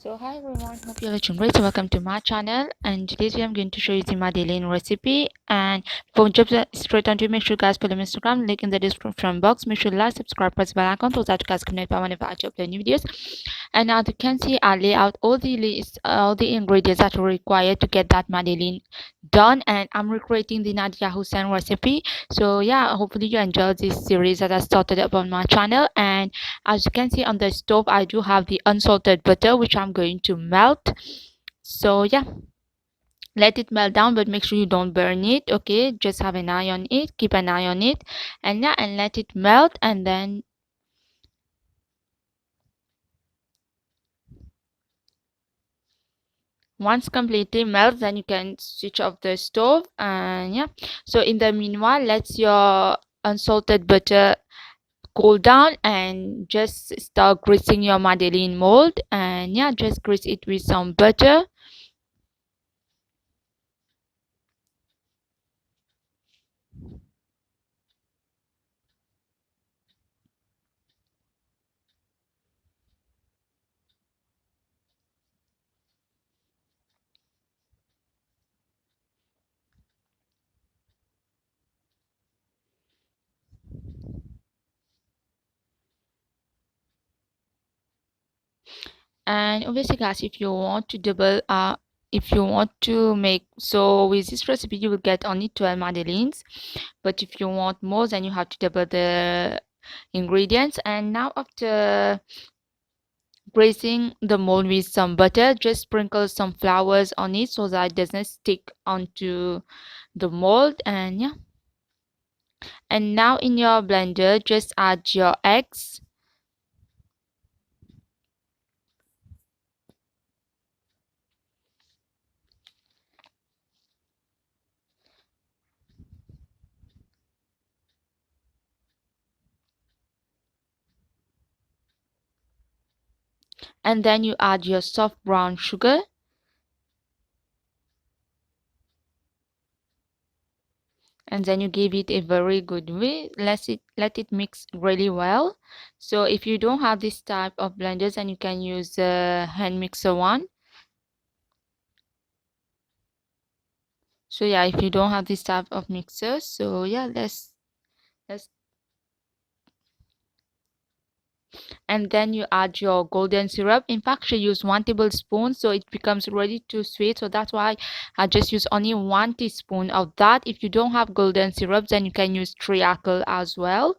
So hi everyone, hope you're doing great. So welcome to my channel, and today's video I'm going to show you the Madeline recipe. And before we jump straight onto it, make sure you guys follow my Instagram, link in the description box. Make sure you like, subscribe, press the bell icon so that you guys can notify whenever I upload new videos. And as you can see, I lay out all the list, all the ingredients that are required to get that Madeline done, and I'm recreating the Nadia Hussein recipe. So yeah, hopefully you enjoyed this series that I started up on my channel. And as you can see on the stove, I do have the unsalted butter which I'm going to melt. So yeah, let it melt down, but make sure you don't burn it. Okay, just have an eye on it, keep an eye on it, and yeah, and let it melt. And then once completely melts, then you can switch off the stove. And yeah, so in the meanwhile, let your unsalted butter cool down and just start greasing your Madeline mold. And yeah, just grease it with some butter. And obviously guys, if you want to double if you want to make, so with this recipe you will get only 12 madeleines, but if you want more, then you have to double the ingredients. And now after greasing the mold with some butter, just sprinkle some flowers on it so that it doesn't stick onto the mold. And yeah, and now in your blender just add your eggs. And then you add your soft brown sugar. And then you give it a very good way. Let it mix really well. So if you don't have this type of blenders, then you can use a hand mixer one. So yeah, if you don't have this type of mixer, so yeah, let's and then you add your golden syrup. In fact, you use 1 tablespoon, so it becomes ready to sweet. So that's why I just use only 1 teaspoon of that. If you don't have golden syrup, then you can use treacle as well.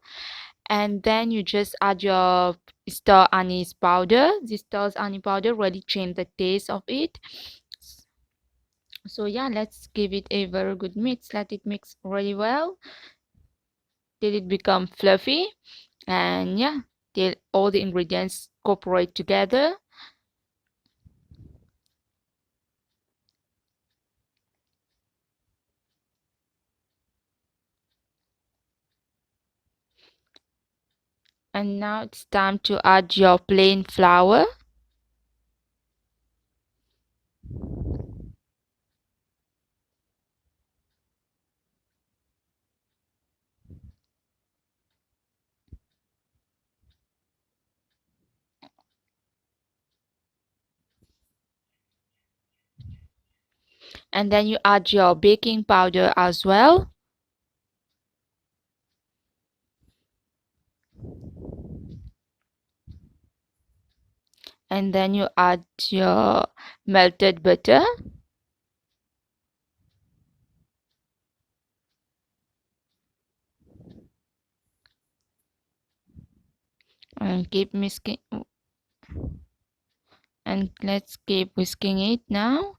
And then you just add your star anise powder. This star anise powder really change the taste of it. So yeah, let's give it a very good mix. Let it mix really well till it become fluffy. And yeah, till all the ingredients cooperate together. And now it's time to add your plain flour. And then you add your baking powder as well. And then you add your melted butter. And keep mixing, and let's keep whisking it now.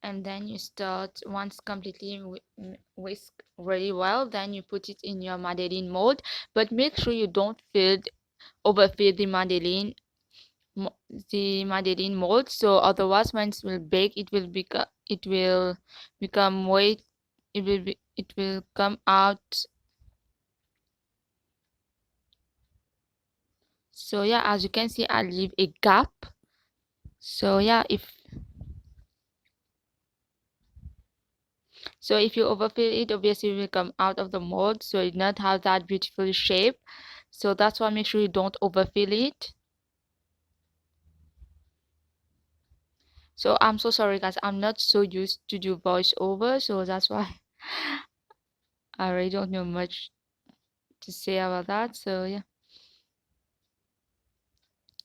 and then you start once completely whisk really well, then you put it in your Madeline mold, but make sure you don't overfill the Madeline mold, so otherwise when it will bake it will become way it will come out. So yeah, as you can see, I leave a gap. So yeah, if you overfill it, obviously it will come out of the mold, so it not have that beautiful shape. So that's why make sure you don't overfill it. So I'm so sorry guys, I'm not so used to do voiceover, so that's why I really don't know much to say about that. So yeah,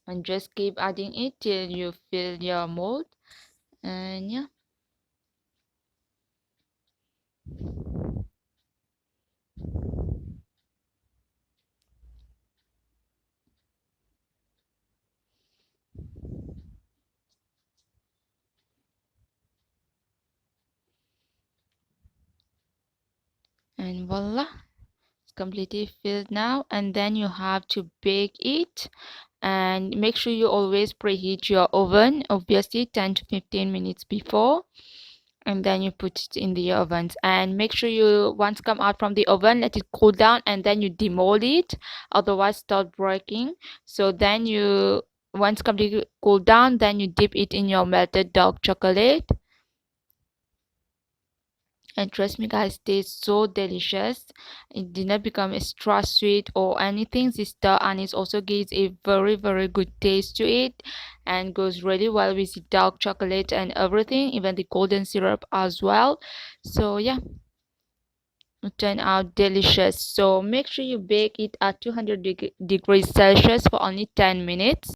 and just keep adding it till you fill your mold. And yeah, and voila, it's completely filled now. And then you have to bake it, and make sure you always preheat your oven, obviously 10 to 15 minutes before, and then you put it in the ovens. And make sure you once come out from the oven, let it cool down, and then you demold it, otherwise start breaking. So then you once completely cool down, then you dip it in your melted dark chocolate, and trust me guys, it tastes so delicious. It did not become extra sweet or anything, sister, and it also gives a very good taste to it, and goes really well with the dark chocolate and everything, even the golden syrup as well. So yeah, it turned out delicious. So make sure you bake it at 200 degrees Celsius for only 10 minutes.